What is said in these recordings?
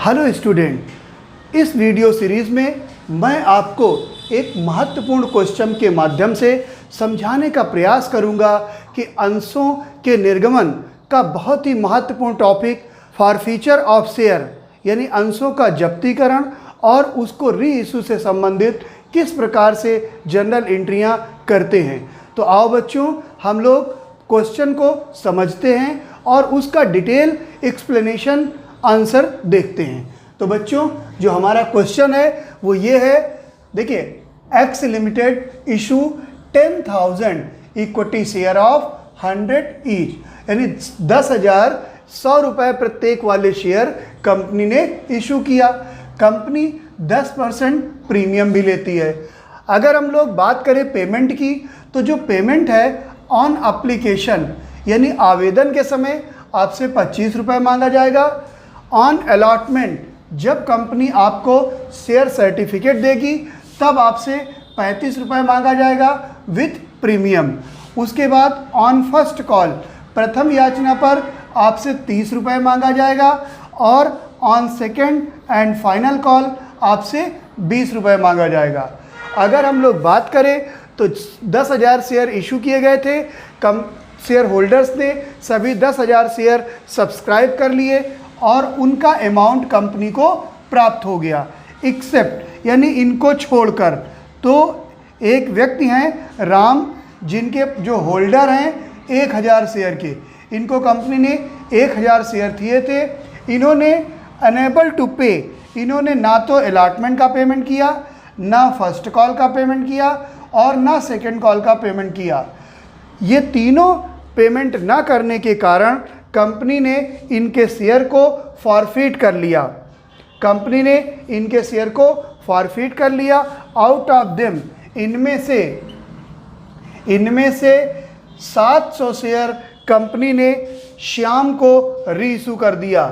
Hello student, इस video series में मैं आपको एक महत्वपूर्ण क्वेश्चन के माध्यम से समझाने का प्रयास करूंगा कि अंशों के निर्गमन का बहुत ही महत्वपूर्ण टॉपिक फॉरफीचर ऑफ शेयर यानी अंशों का जब्तीकरण और उसको री इशू से संबंधित किस प्रकार से जनरल एंट्रियां करते हैं। तो आओ बच्चों, हम लोग क्वेश्चन को समझते हैं और उसका डिटेल एक्सप्लेनेशन आंसर देखते हैं। तो बच्चों, जो हमारा क्वेश्चन है वो ये है, देखिए, x limited issue 10,000 equity share of 100 each, यानी 10,000 100 रुपये प्रत्येक वाले शेयर कंपनी ने इशू किया। कंपनी 10% प्रीमियम भी लेती है। अगर हम लोग बात करें पेमेंट की, तो जो पेमेंट है ऑन एप्लीकेशन यानी आवेदन के समय आपसे 25 रुपये मांगा जाएगा। ऑन अलॉटमेंट, जब कंपनी आपको शेयर सर्टिफिकेट देगी तब आपसे 35 रुपये मांगा जाएगा विथ प्रीमियम। उसके बाद ऑन फर्स्ट कॉल, प्रथम याचना पर आपसे 30 रुपये मांगा जाएगा और on second and final call आपसे 20 रुपये मांगा जाएगा। अगर हम लोग बात करें तो 10,000 शेयर इशू किए गए थे, कम शेयर होल्डर्स ने सभी 10,000 शेयर सब्सक्राइब कर लिए और उनका अमाउंट कंपनी को प्राप्त हो गया, एक्सेप्ट यानी इनको छोड़कर। तो एक व्यक्ति हैं राम, जिनके जो होल्डर हैं 1,000 शेयर के, इनको कंपनी ने 1,000 शेयर दिए थे। इन्होंने अनेबल टू पे, इन्होंने ना तो अलॉटमेंट का पेमेंट किया, ना फर्स्ट कॉल का पेमेंट किया और ना सेकंड कॉल का पेमेंट किया। ये तीनों पेमेंट ना करने के कारण कंपनी ने इनके शेयर को फॉरफिट कर लिया। कंपनी ने इनके शेयर को फॉरफिट कर लिया। आउट ऑफ देम, इनमें से 700 शेयर कंपनी ने श्याम को री इशू कर दिया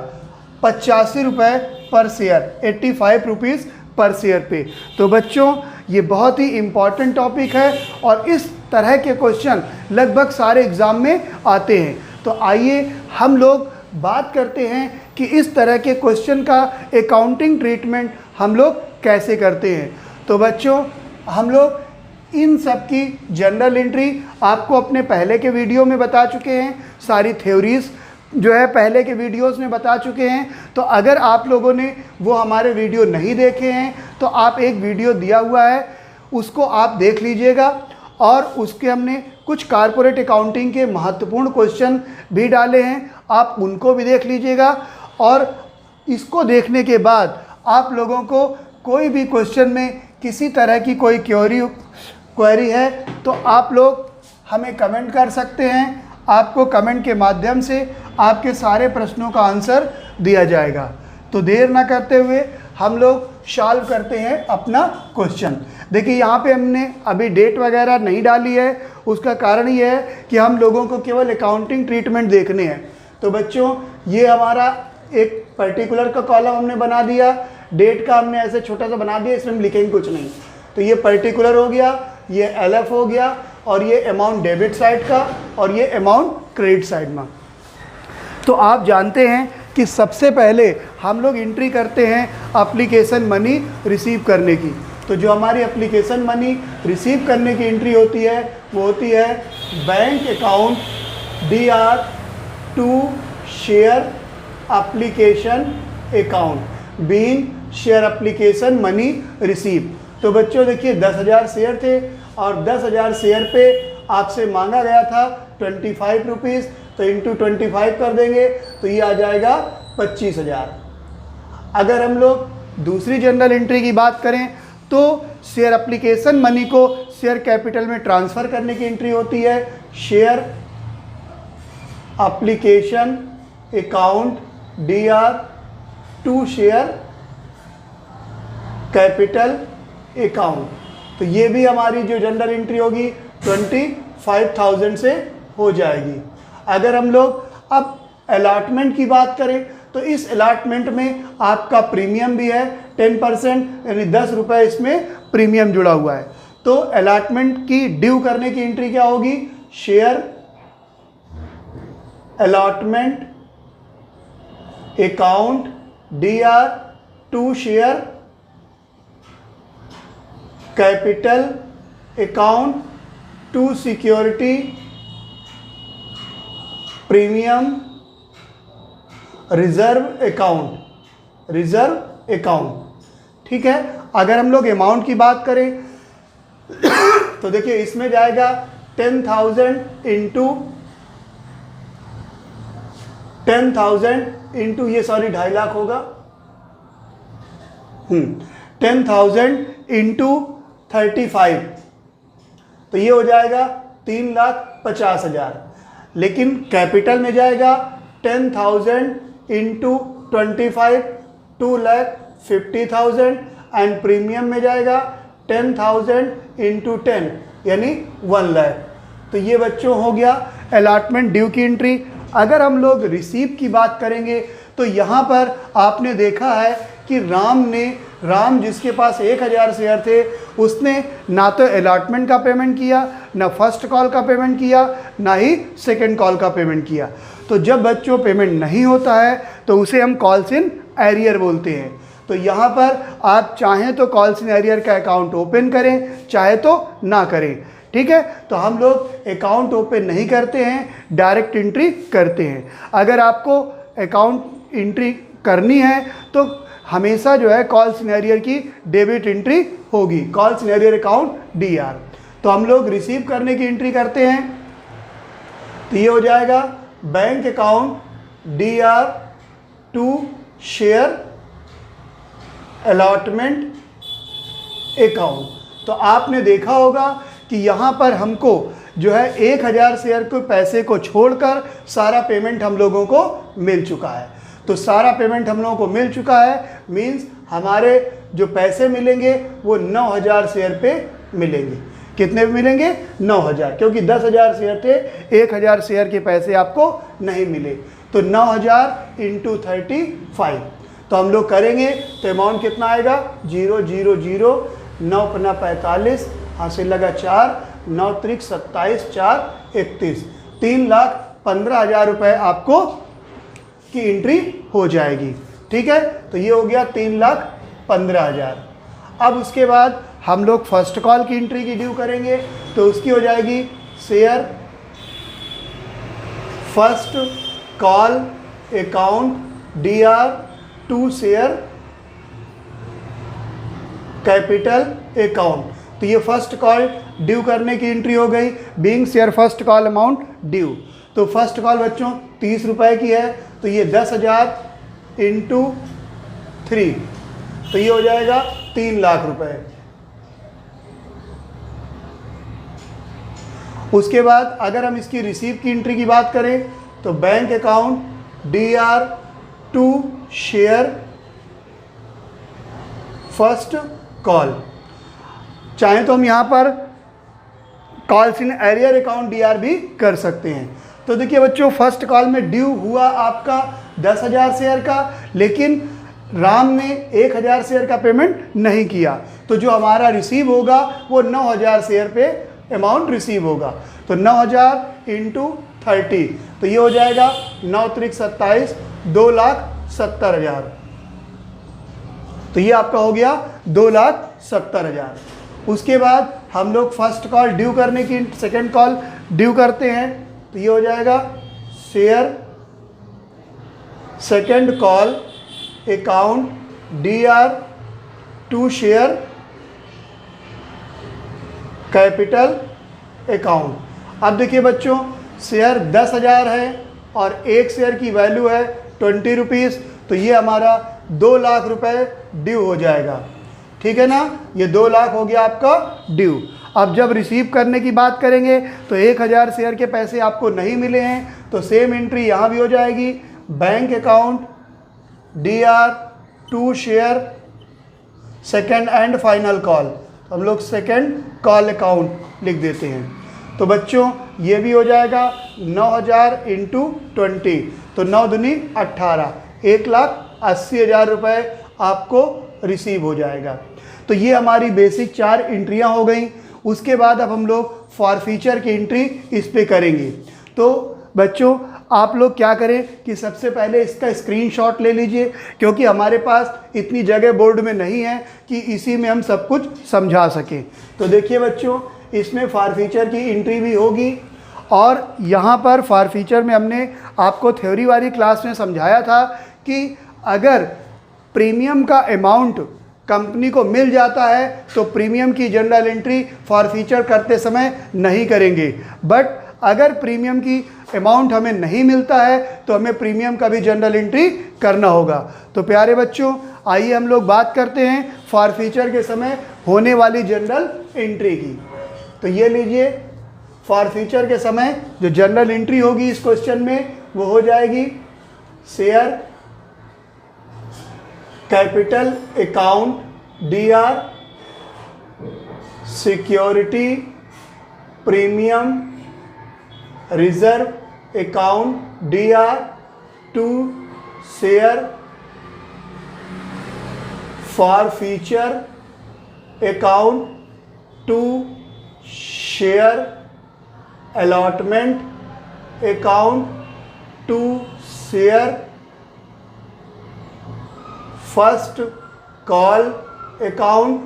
85 रुपये पर शेयर, 85 रुपीज़ पर शेयर पे। तो बच्चों, ये बहुत ही इम्पॉर्टेंट टॉपिक है और इस तरह के क्वेश्चन लगभग सारे एग्ज़ाम में आते हैं। तो आइए हम लोग बात करते हैं कि इस तरह के क्वेश्चन का अकाउंटिंग ट्रीटमेंट हम लोग कैसे करते हैं। तो बच्चों, हम लोग इन सब की जनरल एंट्री आपको अपने पहले के वीडियो में बता चुके हैं, सारी थ्योरीज जो है पहले के वीडियोस में बता चुके हैं। तो अगर आप लोगों ने वो हमारे वीडियो नहीं देखे हैं तो आप एक वीडियो दिया हुआ है, उसको आप देख लीजिएगा और उसके हमने कुछ कॉर्पोरेट अकाउंटिंग के महत्वपूर्ण क्वेश्चन भी डाले हैं, आप उनको भी देख लीजिएगा। और इसको देखने के बाद आप लोगों को कोई भी क्वेश्चन में किसी तरह की कोई क्वेरी है तो आप लोग हमें कमेंट कर सकते हैं। आपको कमेंट के माध्यम से आपके सारे प्रश्नों का आंसर दिया जाएगा। तो देर ना करते हुए हम लोग सॉल्व करते हैं अपना क्वेश्चन। देखिए, यहाँ पे हमने अभी डेट वगैरह नहीं डाली है, उसका कारण ये है कि हम लोगों को केवल अकाउंटिंग ट्रीटमेंट देखने हैं। तो बच्चों, ये हमारा एक पर्टिकुलर का कॉलम हमने बना दिया, डेट का हमने ऐसे छोटा सा बना दिया, इसमें हम लिखेंगे कुछ नहीं। तो ये पर्टिकुलर हो गया, ये एलएफ हो गया और ये अमाउंट डेबिट साइड का और ये अमाउंट क्रेडिट साइड में। तो आप जानते हैं कि सबसे पहले हम लोग एंट्री करते हैं एप्लीकेशन मनी रिसीव करने की। तो जो हमारी एप्लीकेशन मनी रिसीव करने की एंट्री होती है वो होती है bank account DR to share application account being share application money receive. तो बच्चों देखिए, 10,000 शेयर थे और 10,000 शेयर पे आपसे मांगा गया था 25 रुपीज़, तो इंटू 25 कर देंगे तो ये आ जाएगा 25,000। अगर हम लोग दूसरी जनरल एंट्री की बात करें तो शेयर एप्लीकेशन मनी को शेयर कैपिटल में ट्रांसफ़र करने की एंट्री होती है share application account DR to share capital account. तो ये भी हमारी जो जनरल एंट्री होगी 25,000 से हो जाएगी। अगर हम लोग अब अलॉटमेंट की बात करें तो इस अलॉटमेंट में आपका प्रीमियम भी है 10%, यानी 10 रुपये इसमें प्रीमियम जुड़ा हुआ है। तो अलॉटमेंट की ड्यू करने की एंट्री क्या होगी, share allotment account DR to share capital account to security premium reserve account. ठीक है, अगर हम लोग अमाउंट की बात करें तो देखिए इसमें जाएगा 10,000 इंटू ये 2.5 लाख होगा, 10,000 इंटू 35 तो ये हो जाएगा 3,50,000। लेकिन कैपिटल में जाएगा 10,000 इंटू 25 2,50,000 एंड प्रीमियम में जाएगा 10,000 इंटू 10 यानी 1 लाख। तो ये बच्चों हो गया अलॉटमेंट ड्यू की एंट्री। अगर हम लोग रिसीव की बात करेंगे तो यहाँ पर आपने देखा है कि राम जिसके पास 1,000 शेयर थे उसने ना तो अलॉटमेंट का पेमेंट किया, ना फर्स्ट कॉल का पेमेंट किया, ना ही सेकंड कॉल का पेमेंट किया। तो जब बच्चों पेमेंट नहीं होता है तो उसे हम कॉल्स इन एरियर बोलते हैं। तो यहाँ पर आप चाहें तो कॉल्स इन एरियर का अकाउंट ओपन करें, चाहे तो ना करें। ठीक है, तो हम लोग अकाउंट ओपन नहीं करते हैं, डायरेक्ट एंट्री करते हैं। अगर आपको अकाउंट एंट्री करनी है तो हमेशा जो है कॉल्स इन एरियर की डेबिट एंट्री होगी, calls in arrear account DR। तो हम लोग रिसीव करने की एंट्री करते हैं तो ये हो जाएगा bank account DR to share allotment account. तो आपने देखा होगा कि यहाँ पर हमको जो है 1,000 शेयर के पैसे को छोड़कर सारा पेमेंट हम लोगों को मिल चुका है। तो सारा पेमेंट हम लोगों को मिल चुका है, मीन्स हमारे जो पैसे मिलेंगे वो 9,000 शेयर पे मिलेंगे। कितने पे मिलेंगे? 9,000, क्योंकि 10,000 शेयर थे, 1,000 शेयर के पैसे आपको नहीं मिले। तो 9,000 इंटू 35 तो हम लोग करेंगे तो अमाउंट कितना आएगा? 0 0 0 9 पन्ना 45, हासिल लगा 4, 9 त्रिक 27, 4 31, 3,15,000 रुपये आपको की एंट्री हो जाएगी। ठीक है, तो ये हो गया 3,15,000। अब उसके बाद हम लोग फर्स्ट कॉल की एंट्री की ड्यू करेंगे तो उसकी हो जाएगी share first call account DR to share capital account. तो ये फर्स्ट कॉल ड्यू करने की एंट्री हो गई, being share first call amount due. तो फर्स्ट कॉल बच्चों 30 रुपए की है, तो ये 10,000 इंटू 3 तो ये हो जाएगा 3 लाख रुपए। उसके बाद अगर हम इसकी रिसीव की एंट्री की बात करें तो bank account DR to share first call. चाहें तो हम यहाँ पर calls in arrear account DR भी कर सकते हैं। तो देखिए बच्चों, फर्स्ट कॉल में ड्यू हुआ आपका 10,000 शेयर का, लेकिन राम ने 1,000 शेयर का पेमेंट नहीं किया। तो जो हमारा रिसीव होगा वो 9,000 शेयर पे अमाउंट रिसीव होगा। तो 9,000 इंटू 30 तो ये हो जाएगा 9 त्रिक 27, 2,70,000। तो ये आपका हो गया 2,70,000। उसके बाद हम लोग फर्स्ट कॉल ड्यू करने की सेकंड कॉल ड्यू करते हैं तो ये हो जाएगा share second call account DR to share capital account. अब देखिए बच्चों, शेयर 10,000 है और एक शेयर की वैल्यू है 20 रुपीज़, तो ये हमारा 2 लाख रुपए ड्यू हो जाएगा। ठीक है ना, ये 2 लाख हो गया आपका ड्यू। अब जब रिसीव करने की बात करेंगे तो 1,000 शेयर के पैसे आपको नहीं मिले हैं, तो सेम एंट्री यहाँ भी हो जाएगी, bank account DR to share second and final call. तो हम लोग सेकेंड कॉल अकाउंट लिख देते हैं। तो बच्चों ये भी हो जाएगा 9,000 इंटू 20 तो 9 दूनी 18, 1,80,000 रुपये आपको रिसीव हो जाएगा। तो ये हमारी बेसिक 4 एंट्रियां हो गई। उसके बाद अब हम लोग फॉर फीचर की एंट्री इस पे करेंगे। तो बच्चों आप लोग क्या करें कि सबसे पहले इसका स्क्रीनशॉट ले लीजिए, क्योंकि हमारे पास इतनी जगह बोर्ड में नहीं है कि इसी में हम सब कुछ समझा सकें। तो देखिए बच्चों, इसमें फॉर फीचर की एंट्री भी होगी, और यहाँ पर फॉर फीचर में हमने आपको थ्योरी वाली क्लास में समझाया था कि अगर प्रीमियम का अमाउंट कंपनी को मिल जाता है तो प्रीमियम की जनरल एंट्री फॉर फीचर करते समय नहीं करेंगे, बट अगर प्रीमियम की अमाउंट हमें नहीं मिलता है तो हमें प्रीमियम का भी जनरल एंट्री करना होगा। तो प्यारे बच्चों, आइए हम लोग बात करते हैं फॉर फीचर के समय होने वाली जनरल एंट्री की। तो ये लीजिए, फॉर फीचर के समय जो जनरल एंट्री होगी इस क्वेश्चन में वो हो जाएगी share capital account DR, security premium reserve account DR to share forfeiture account to share allotment account to share first call account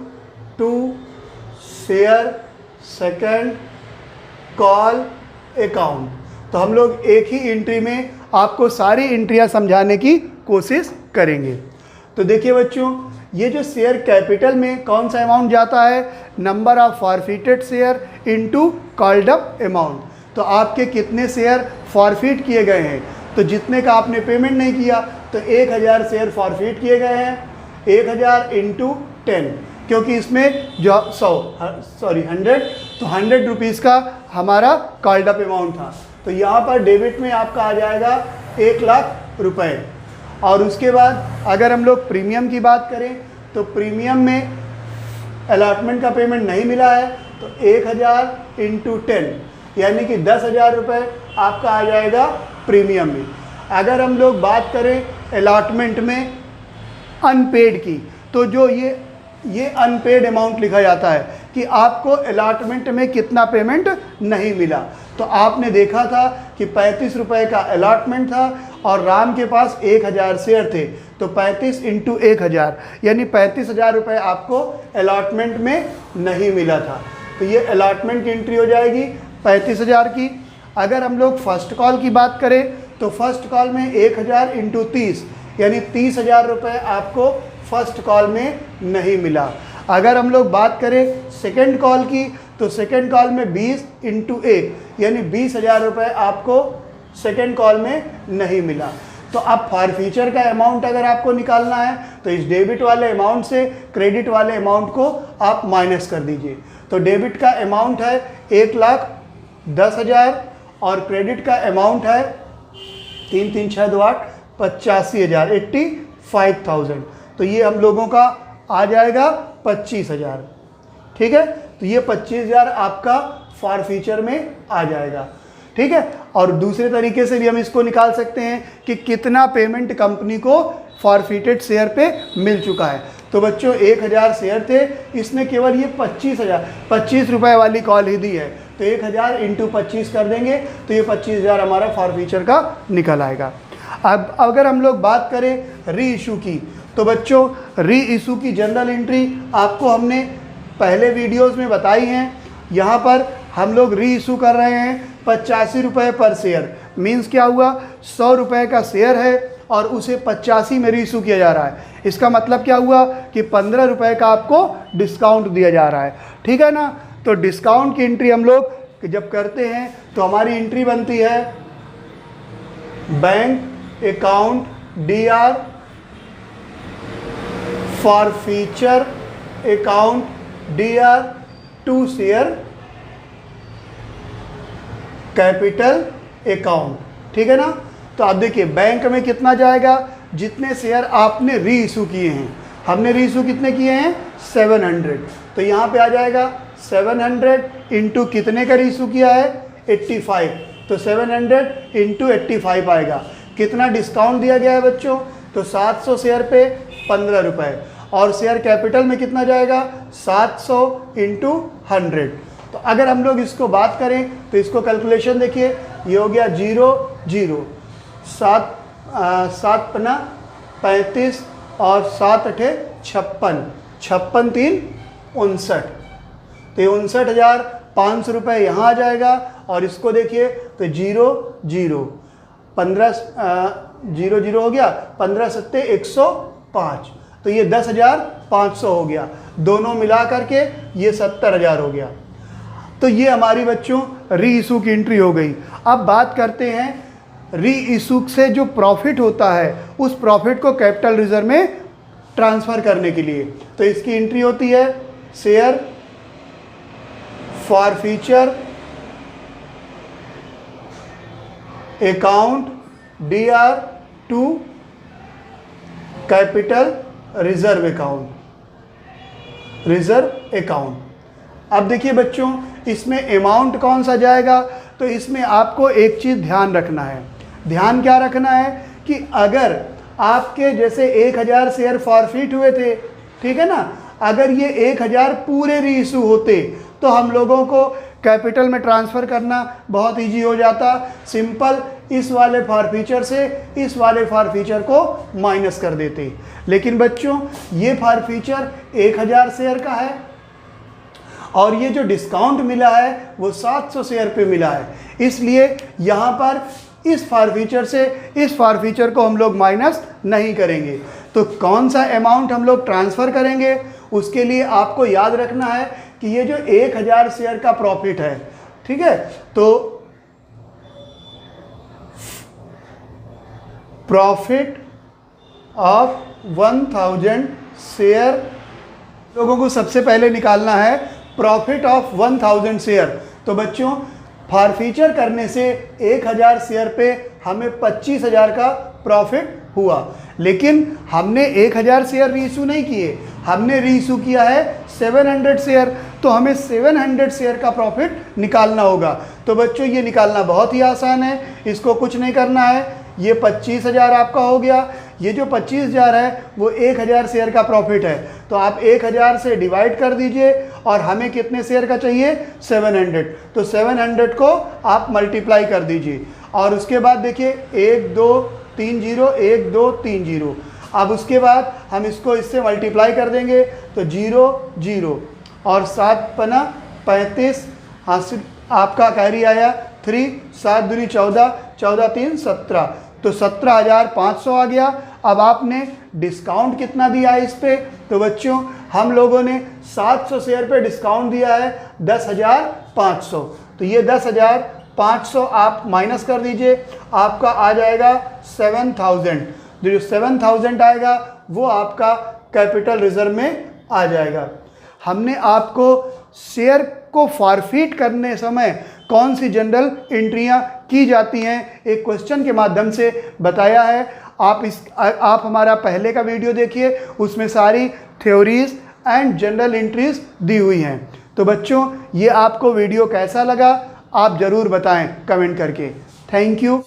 to share second call account. तो हम लोग एक ही एंट्री में आपको सारी एंट्रियां समझाने की कोशिश करेंगे। तो देखिए बच्चों, ये जो शेयर कैपिटल में कौन सा अमाउंट जाता है, number of forfeited share into called up amount. तो आपके कितने शेयर फॉरफिट किए गए हैं, तो जितने का आपने पेमेंट नहीं किया तो 1000 शेयर फॉरफिट किए गए हैं। 1000 इंटू 10, क्योंकि इसमें जो 100 तो 100 रुपीज़ का हमारा कॉल्ड अप अमाउंट था। तो यहाँ पर डेबिट में आपका आ जाएगा 1 लाख रुपए। और उसके बाद अगर हम लोग प्रीमियम की बात करें तो प्रीमियम में अलॉटमेंट का पेमेंट नहीं मिला है तो 1000 इंटू 10 यानी कि 10,000 रुपये आपका आ जाएगा प्रीमियम में। अगर हम लोग बात करें अलॉटमेंट में अनपेड की, तो जो ये अनपेड अमाउंट लिखा जाता है कि आपको अलॉटमेंट में कितना पेमेंट नहीं मिला। तो आपने देखा था कि 35 रुपये का अलॉटमेंट था और राम के पास 1000 शेयर थे, तो 35 इंटू 1000 यानी 35,000 रुपये आपको अलॉटमेंट में नहीं मिला था। तो ये अलॉटमेंट की एंट्री हो जाएगी 35,000 की। अगर हम लोग फर्स्ट कॉल की बात करें तो फर्स्ट कॉल में 1000 इंटू 30 यानी 30,000 रुपये आपको फर्स्ट कॉल में नहीं मिला। अगर हम लोग बात करें सेकंड कॉल की तो सेकंड कॉल में 20 इंटू 1 यानी 20,000 रुपये आपको सेकंड कॉल में नहीं मिला। तो अब फॉर फीचर का अमाउंट अगर आपको निकालना है तो इस डेबिट वाले अमाउंट से क्रेडिट वाले अमाउंट को आप माइनस कर दीजिए। तो डेबिट का अमाउंट है 1,10,000 और क्रेडिट का अमाउंट है 3 3 6 2 8 85,000 85,000। तो ये हम लोगों का आ जाएगा 25,000। ठीक है, तो ये 25,000 आपका फॉर फीचर में आ जाएगा। ठीक है, और दूसरे तरीके से भी हम इसको निकाल सकते हैं कि कितना पेमेंट कंपनी को फॉरफिटेड शेयर पे मिल चुका है। तो बच्चों 1000 शेयर थे, इसने केवल ये 25 रुपये वाली कॉल ही दी है, तो 1000 इंटू 25 कर देंगे तो ये 25,000 हमारा फॉरफीचर का निकल आएगा। अब अगर हम लोग बात करें री इशू की, तो बच्चों री इशू की जनरल एंट्री आपको हमने पहले वीडियोस में बताई हैं। यहाँ पर हम लोग री इशू कर रहे हैं 85 रुपये पर शेयर। मीन्स क्या हुआ, 100 रुपये का शेयर है और उसे 85 में री इशू किया जा रहा है। इसका मतलब क्या हुआ कि 15 रुपये का आपको डिस्काउंट दिया जा रहा है। ठीक है ना, तो डिस्काउंट की एंट्री हम लोग जब करते हैं तो हमारी एंट्री बनती है bank account DR forfeiture account DR to share capital account. ठीक है ना, तो आप देखिए बैंक में कितना जाएगा, जितने शेयर आपने री इशू किए हैं। हमने री इशू कितने किए हैं 700, तो यहाँ पे आ जाएगा 700 इंटू कितने का री इशू किया है 85, तो 700 इंटू 85 आएगा। कितना डिस्काउंट दिया गया है बच्चों, तो 700 शेयर पे 15 रुपये, और शेयर कैपिटल में कितना जाएगा 700 इंटू 100। तो अगर हम लोग इसको बात करें तो इसको कैलकुलेशन देखिए, ये हो गया 0 0, 7 पन्ना 35 और 7 अठे 56, 56 3 59, तो 59,500 रुपये यहाँ आ जाएगा। और इसको देखिए तो 0 0 15 0 0 हो गया, 15 सत्ते 105, तो ये 10,500 हो गया। दोनों मिला करके ये 70,000 हो गया। तो ये हमारी बच्चों री इशू की एंट्री हो गई। अब बात करते हैं री इशू से जो प्रॉफिट होता है उस प्रॉफिट को कैपिटल रिजर्व में ट्रांसफ़र करने के लिए। तो इसकी एंट्री होती है share forfeiture account DR to capital reserve account, reserve account. अब देखिए बच्चों इसमें अमाउंट कौन सा जाएगा, तो इसमें आपको एक चीज़ ध्यान रखना है। ध्यान क्या रखना है कि अगर आपके जैसे 1000 शेयर फॉरफिट हुए थे, ठीक है ना, अगर ये 1000 पूरे री इशू होते तो हम लोगों को कैपिटल में ट्रांसफ़र करना बहुत इजी हो जाता। सिंपल इस वाले फॉरफीचर से इस वाले फॉरफीचर को माइनस कर देते। लेकिन बच्चों ये फॉरफीचर 1000 शेयर का है और ये जो डिस्काउंट मिला है वो 700 शेयर पे मिला है, इसलिए यहाँ पर इस फॉरफीचर से इस फॉरफीचर को हम लोग माइनस नहीं करेंगे। तो कौन सा अमाउंट हम लोग ट्रांसफ़र करेंगे, उसके लिए आपको याद रखना है कि ये जो 1000 शेयर का प्रॉफिट है, ठीक है, तो प्रॉफिट ऑफ 1000 शेयर लोगों को सबसे पहले निकालना है प्रॉफिट ऑफ 1000 शेयर। तो बच्चों फॉरफीचर करने से 1000 शेयर पे हमें 25,000 का प्रॉफिट हुआ, लेकिन हमने 1000 शेयर रीइशू नहीं किए, हमने रीइशू किया है 700 शेयर, तो हमें 700 शेयर का प्रॉफिट निकालना होगा। तो बच्चों ये निकालना बहुत ही आसान है, इसको कुछ नहीं करना है। ये 25,000 आपका हो गया, ये जो 25,000 है वो 1000 शेयर का प्रॉफिट है, तो आप 1000 से डिवाइड कर दीजिए और हमें कितने शेयर का चाहिए 700, तो 700 को आप मल्टीप्लाई कर दीजिए और उसके बाद देखिए 1 2 3 0 1 2 3 0। अब उसके बाद हम इसको इससे मल्टीप्लाई कर देंगे तो 0 0 और 7 पना 35, हाँ आपका कैरी आया 3, 7 दूनी 14, 14 3 17, तो 17,500 आ गया। अब आपने डिस्काउंट कितना दिया है इस पे, तो बच्चों हम लोगों ने 700 शेयर पे डिस्काउंट दिया है 10,500, तो ये 10,500 आप माइनस कर दीजिए, आपका आ जाएगा 7,000। जो 7,000 आएगा वो आपका कैपिटल रिजर्व में आ जाएगा। हमने आपको शेयर को फॉरफिट करने समय कौन सी जनरल एंट्रियां की जाती हैं एक क्वेश्चन के माध्यम से बताया है। आप हमारा पहले का वीडियो देखिए, उसमें सारी थ्योरीज एंड जनरल एंट्रीज दी हुई हैं। तो बच्चों ये आपको वीडियो कैसा लगा आप ज़रूर बताएं कमेंट करके। Thank you.